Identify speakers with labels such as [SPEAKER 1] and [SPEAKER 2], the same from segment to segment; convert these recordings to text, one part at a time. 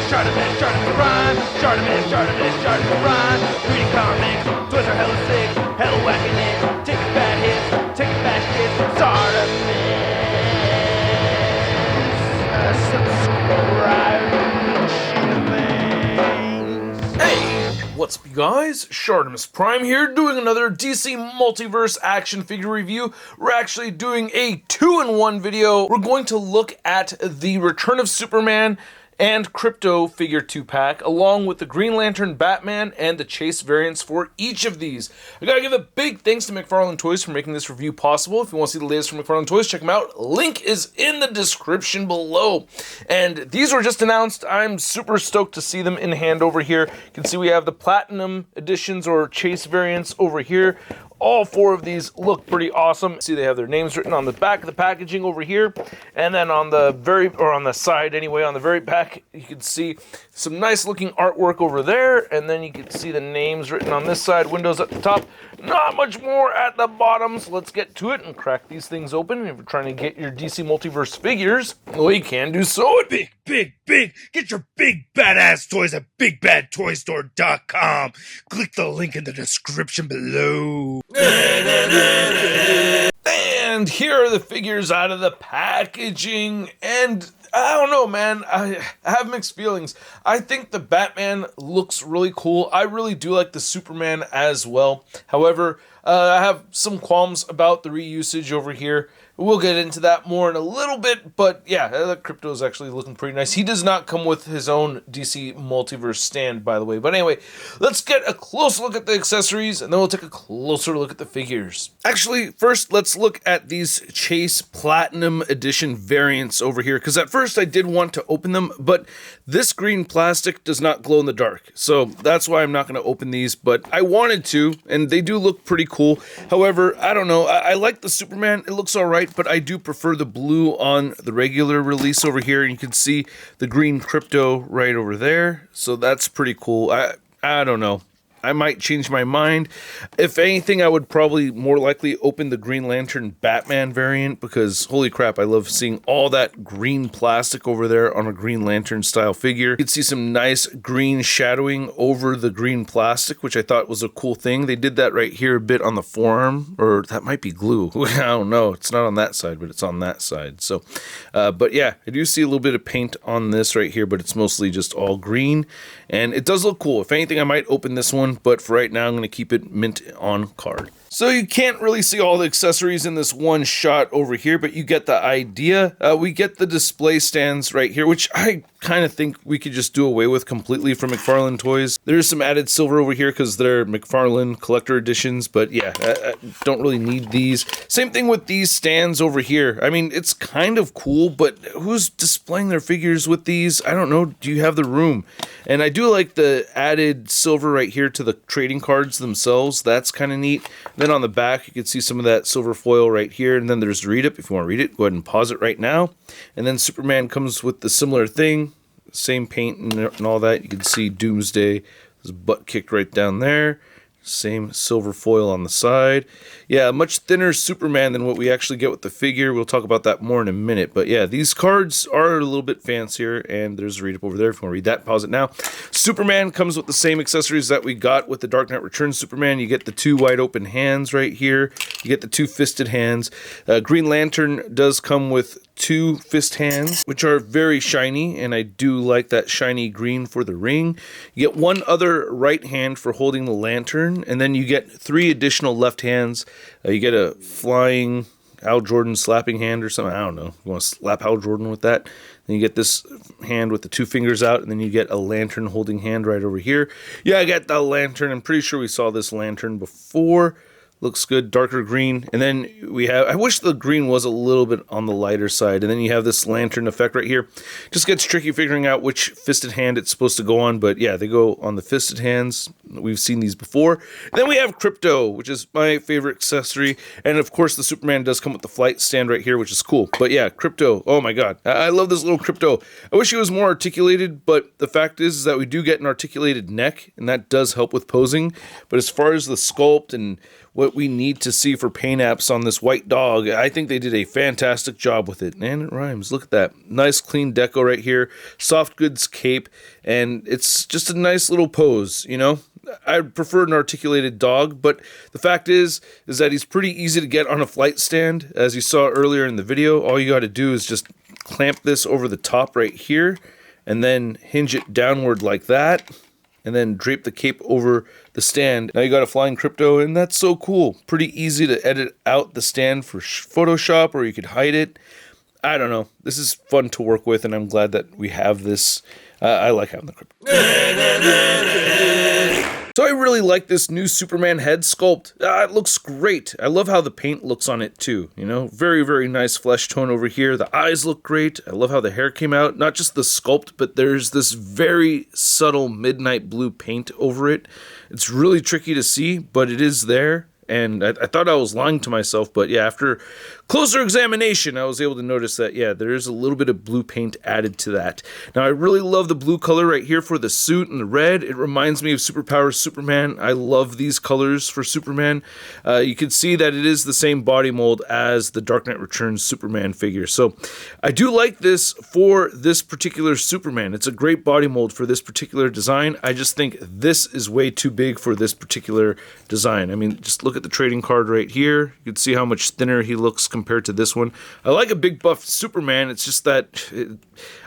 [SPEAKER 1] ShartimusPrime. Reading comics, toys are hella sick, hella whacking it, taking bad hits, taking bad shit. Subscribe.
[SPEAKER 2] Hey, what's up, you guys? ShartimusPrime here, doing another DC Multiverse action figure review. We're actually doing a 2-in-1 video. We're going to look at the Return of Superman and Krypto figure 2-pack, along with the Green Lantern, Batman, and the Chase variants for each of these. I gotta give a big thanks to McFarlane Toys for making this review possible. If you want to see the latest from McFarlane Toys, check them out. Link is in the description below. And these were just announced. I'm super stoked to see them in hand over here. You can see we have the Platinum editions or Chase variants over here. All four of these look pretty awesome. See, they have their names written on the back of the packaging over here, and then on the on the side anyway, on the very back, you can see some nice looking artwork over there, and then you can see the names written on this side, windows at the top. Not much more at the bottom, so let's get to it and crack these things open. And if you're trying to get your DC Multiverse figures, well, you can do so at
[SPEAKER 3] Big. Get your big badass toys at BigBadToyStore.com. Click the link in the description below.
[SPEAKER 2] And here are the figures out of the packaging, and I don't know, man. I have mixed feelings. I think the Batman looks really cool. I really do like the Superman as well. However, I have some qualms about the reusage over here. We'll get into that more in a little bit, but yeah, the Krypto is actually looking pretty nice. He does not come with his own DC Multiverse stand, by the way. But anyway, let's get a close look at the accessories, and then we'll take a closer look at the figures. Actually, first, let's look at these Chase Platinum Edition variants over here, because at first I did want to open them, but this green plastic does not glow in the dark. So that's why I'm not going to open these, but I wanted to, and they do look pretty cool. However, I don't know. I like the Superman. It looks all right, but I do prefer the blue on the regular release over here, and you can see the green Krypto right over there, so that's pretty cool. I don't know. I might change my mind. If anything, I would probably more likely open the Green Lantern Batman variant, because holy crap, I love seeing all that green plastic over there on a Green Lantern style figure. You can see some nice green shadowing over the green plastic, which I thought was a cool thing. They did that right here a bit on the forearm, or that might be glue. I don't know. It's not on that side, but it's on that side. So, but yeah, I do see a little bit of paint on this right here, but it's mostly just all green, and it does look cool. If anything, I might open this one, but for right now, I'm going to keep it mint on card. So you can't really see all the accessories in this one shot over here, but you get the idea. We get the display stands right here, which I kind of think we could just do away with completely from McFarlane Toys. There's some added silver over here because they're McFarlane collector editions, but yeah, I don't really need these. Same thing with these stands over here. I mean, it's kind of cool, but who's displaying their figures with these? I don't know. Do you have the room? And I do like the added silver right here to the trading cards themselves. That's kind of neat. Then on the back, you can see some of that silver foil right here, and then there's the read-up. If you want to read it, go ahead and pause it right now. And then Superman comes with the similar thing, same paint and all that. You can see Doomsday, his butt kicked right down there. Same silver foil on the side. Yeah, much thinner Superman than what we actually get with the figure. We'll talk about that more in a minute. But yeah, these cards are a little bit fancier, and there's a read-up over there if you want to read that. Pause it now. Superman comes with the same accessories that we got with the Dark Knight Returns Superman. You get the two wide open hands right here. You get the two fisted hands. Green Lantern does come with two fist hands, which are very shiny, and I do like that shiny green for the ring. You get one other right hand for holding the lantern, and then you get three additional left hands. You get a flying Hal Jordan slapping hand or something. I don't know. You want to slap Hal Jordan with that? Then you get this hand with the two fingers out, and then you get a lantern holding hand right over here. Yeah, I got the lantern. I'm pretty sure we saw this lantern before. Looks good, darker green. And then we have, I wish the green was a little bit on the lighter side. And then you have this lantern effect right here. Just gets tricky figuring out which fisted hand it's supposed to go on. But yeah, they go on the fisted hands. We've seen these before. And then we have Krypto, which is my favorite accessory. And of course, the Superman does come with the flight stand right here, which is cool. But yeah, Krypto, oh my god. I love this little Krypto. I wish he was more articulated, but the fact is that we do get an articulated neck, and that does help with posing. But as far as the sculpt and what we need to see for paint apps on this white dog. I think they did a fantastic job with it. And it rhymes. Look at that. Nice clean deco right here. Soft goods cape. And it's just a nice little pose, you know? I prefer an articulated dog, but the fact is that he's pretty easy to get on a flight stand. As you saw earlier in the video, all you got to do is just clamp this over the top right here, and then hinge it downward like that, and then drape the cape over the stand. Now you got a flying Krypto, and that's so cool. Pretty easy to edit out the stand for Photoshop, or you could hide it. I don't know. This is fun to work with, and I'm glad that we have this. I like having the Krypto. So I really like this new Superman head sculpt. It looks great. I love how the paint looks on it too. You know, very, very nice flesh tone over here. The eyes look great. I love how the hair came out. Not just the sculpt, but there's this very subtle midnight blue paint over it. It's really tricky to see, but it is there. And I thought I was lying to myself, but yeah, after closer examination, I was able to notice that, yeah, there is a little bit of blue paint added to that. Now, I really love the blue color right here for the suit and the red. It reminds me of Superpowers Superman. I love these colors for Superman. You can see that it is the same body mold as the Dark Knight Returns Superman figure. So I do like this for this particular Superman. It's a great body mold for this particular design. I just think this is way too big for this particular design. I mean, just look at the trading card right here. You can see how much thinner he looks compared to this one. I like a big buff Superman. It's just that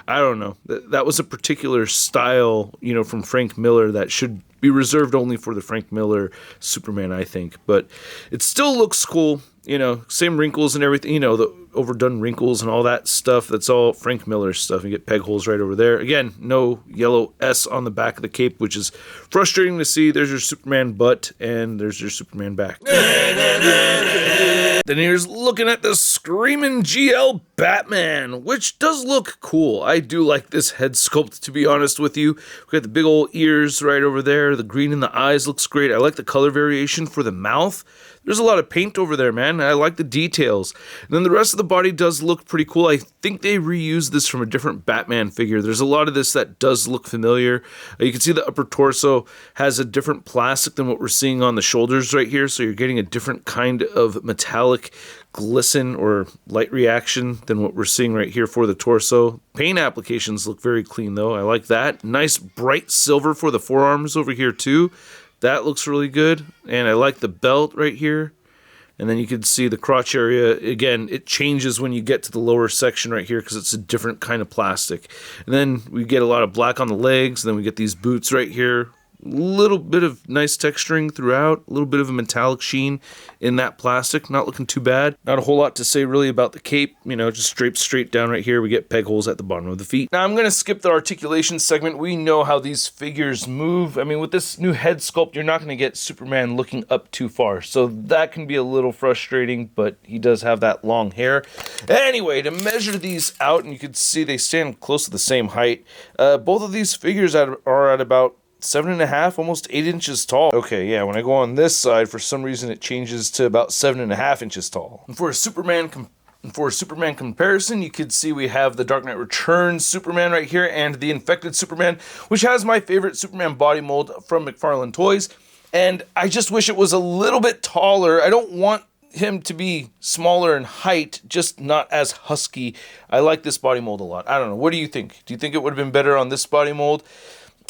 [SPEAKER 2] I don't know. That was a particular style, you know, from Frank Miller that should be reserved only for the Frank Miller Superman, I think. But it still looks cool. You know, same wrinkles and everything, you know, the overdone wrinkles and all that stuff. That's all Frank Miller stuff. You get peg holes right over there. Again, no yellow S on the back of the cape, which is frustrating to see. There's your Superman butt, and there's your Superman back. Then here's looking at the Screaming GL Batman, which does look cool. I do like this head sculpt, to be honest with you. We got the big old ears right over there. The green in the eyes looks great. I like the color variation for the mouth. There's a lot of paint over there, man. I like the details. And then the rest of the body does look pretty cool. I think they reused this from a different Batman figure. There's a lot of this that does look familiar. You can see the upper torso has a different plastic than what we're seeing on the shoulders right here. So you're getting a different kind of metallic glisten or light reaction than what we're seeing right here for the torso. Paint applications look very clean though. I like that. Nice bright silver for the forearms over here too. That looks really good, and I like the belt right here. And then you can see the crotch area. Again, it changes when you get to the lower section right here because it's a different kind of plastic. And then we get a lot of black on the legs, and then we get these boots right here. Little bit of nice texturing throughout, a little bit of a metallic sheen in that plastic, not looking too bad. Not a whole lot to say really about the cape, you know, just draped straight down right here. We get peg holes at the bottom of the feet. Now I'm going to skip the articulation segment. We know how these figures move. I mean, with this new head sculpt, you're not going to get Superman looking up too far, so that can be a little frustrating, but he does have that long hair. Anyway, to measure these out, and you can see they stand close to the same height, both of these figures are at about 7.5, almost 8 inches tall. Okay, yeah, when I go on this side, for some reason it changes to about 7.5 inches tall. And for a Superman comparison, you could see we have the Dark Knight Returns Superman right here and the Infected Superman, which has my favorite Superman body mold from McFarlane Toys. And I just wish it was a little bit taller. I don't want him to be smaller in height, just not as husky. I like this body mold a lot. I don't know. What do you think? Do you think it would have been better on this body mold?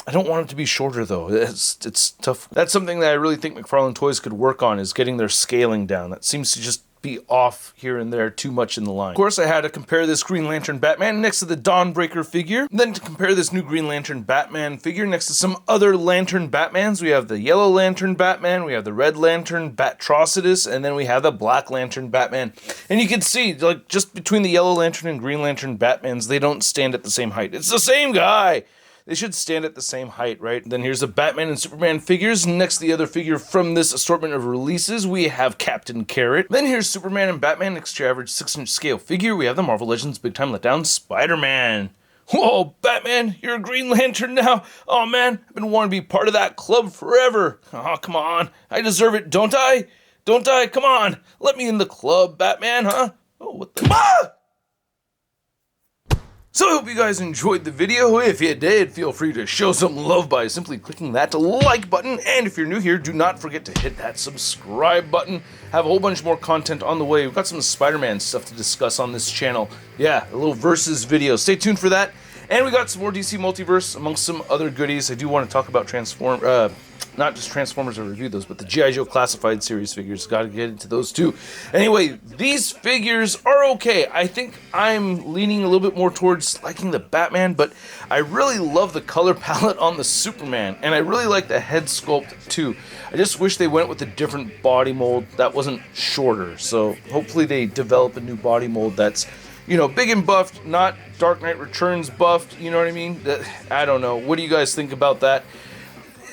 [SPEAKER 2] I don't want it to be shorter though. It's tough. That's something that I really think McFarlane Toys could work on, is getting their scaling down. That seems to just be off here and there too much in the line. Of course, I had to compare this Green Lantern Batman next to the Dawnbreaker figure. Then to compare this new Green Lantern Batman figure next to some other Lantern Batmans. We have the Yellow Lantern Batman, we have the Red Lantern Batrocidus, and then we have the Black Lantern Batman. And you can see, like, just between the Yellow Lantern and Green Lantern Batmans, they don't stand at the same height. It's the same guy! They should stand at the same height, right? Then here's the Batman and Superman figures. Next to the other figure from this assortment of releases, we have Captain Carrot. Then here's Superman and Batman next to your average 6-inch scale figure. We have the Marvel Legends Big Time Letdown Spider-Man. Whoa, Batman, you're a Green Lantern now. Oh man, I've been wanting to be part of that club forever. Oh, come on. I deserve it, don't I? Don't I? Come on. Let me in the club, Batman, huh? Oh, what the... Ah! So I hope you guys enjoyed the video. If you did, feel free to show some love by simply clicking that like button. And if you're new here, do not forget to hit that subscribe button. Have a whole bunch more content on the way. We've got some Spider-Man stuff to discuss on this channel. Yeah, a little versus video. Stay tuned for that. And we got some more DC Multiverse amongst some other goodies. I do want to talk about not just Transformers, I reviewed those, but the G.I. Joe Classified series figures. Got to get into those too. Anyway, these figures are okay. I think I'm leaning a little bit more towards liking the Batman, but I really love the color palette on the Superman, and I really like the head sculpt too. I just wish they went with a different body mold that wasn't shorter. So hopefully they develop a new body mold that's, you know, big and buffed, not Dark Knight Returns buffed, you know what I mean? I don't know. What do you guys think about that?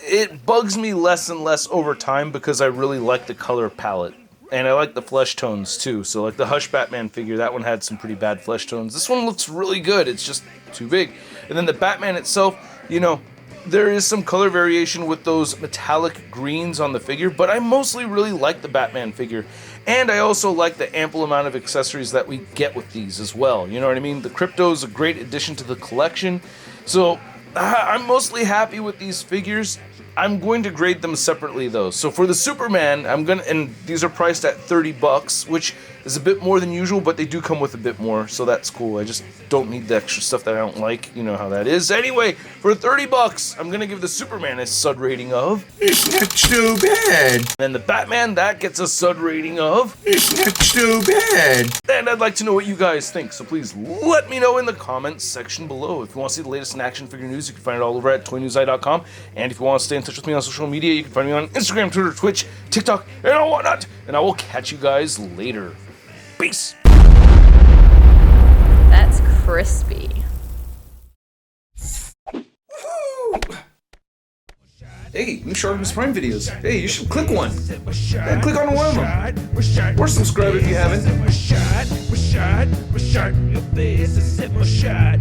[SPEAKER 2] It bugs me less and less over time because I really like the color palette. And I like the flesh tones too. So like the Hush Batman figure, that one had some pretty bad flesh tones. This one looks really good. It's just too big. And then the Batman itself, you know, there is some color variation with those metallic greens on the figure, but I mostly really like the Batman figure. And I also like the ample amount of accessories that we get with these as well. You know what I mean? The Krypto is a great addition to the collection. So I'm mostly happy with these figures. I'm going to grade them separately though. So for the Superman, and these are priced at $30, which is a bit more than usual, but they do come with a bit more, so that's cool. I just don't need the extra stuff that I don't like. You know how that is. Anyway, for $30, I'm gonna give the Superman a sud rating of,
[SPEAKER 3] It's not so bad.
[SPEAKER 2] and the Batman, that gets a sud rating of,
[SPEAKER 3] It's not so bad.
[SPEAKER 2] and I'd like to know what you guys think, so please let me know in the comments section below. If you want to see the latest in action figure news, you can find it all over at toynewseye.com, and if you want to stay in touch with me on social media, you can find me on Instagram, Twitter, Twitch, TikTok, and all whatnot, and I will catch you guys later. Peace!
[SPEAKER 4] That's crispy.
[SPEAKER 2] Hey, new ShartimusPrime videos. Hey, you should click one. Yeah, click on one of them. Or subscribe if you haven't.
[SPEAKER 1] We're shot, your face is set, we're shot,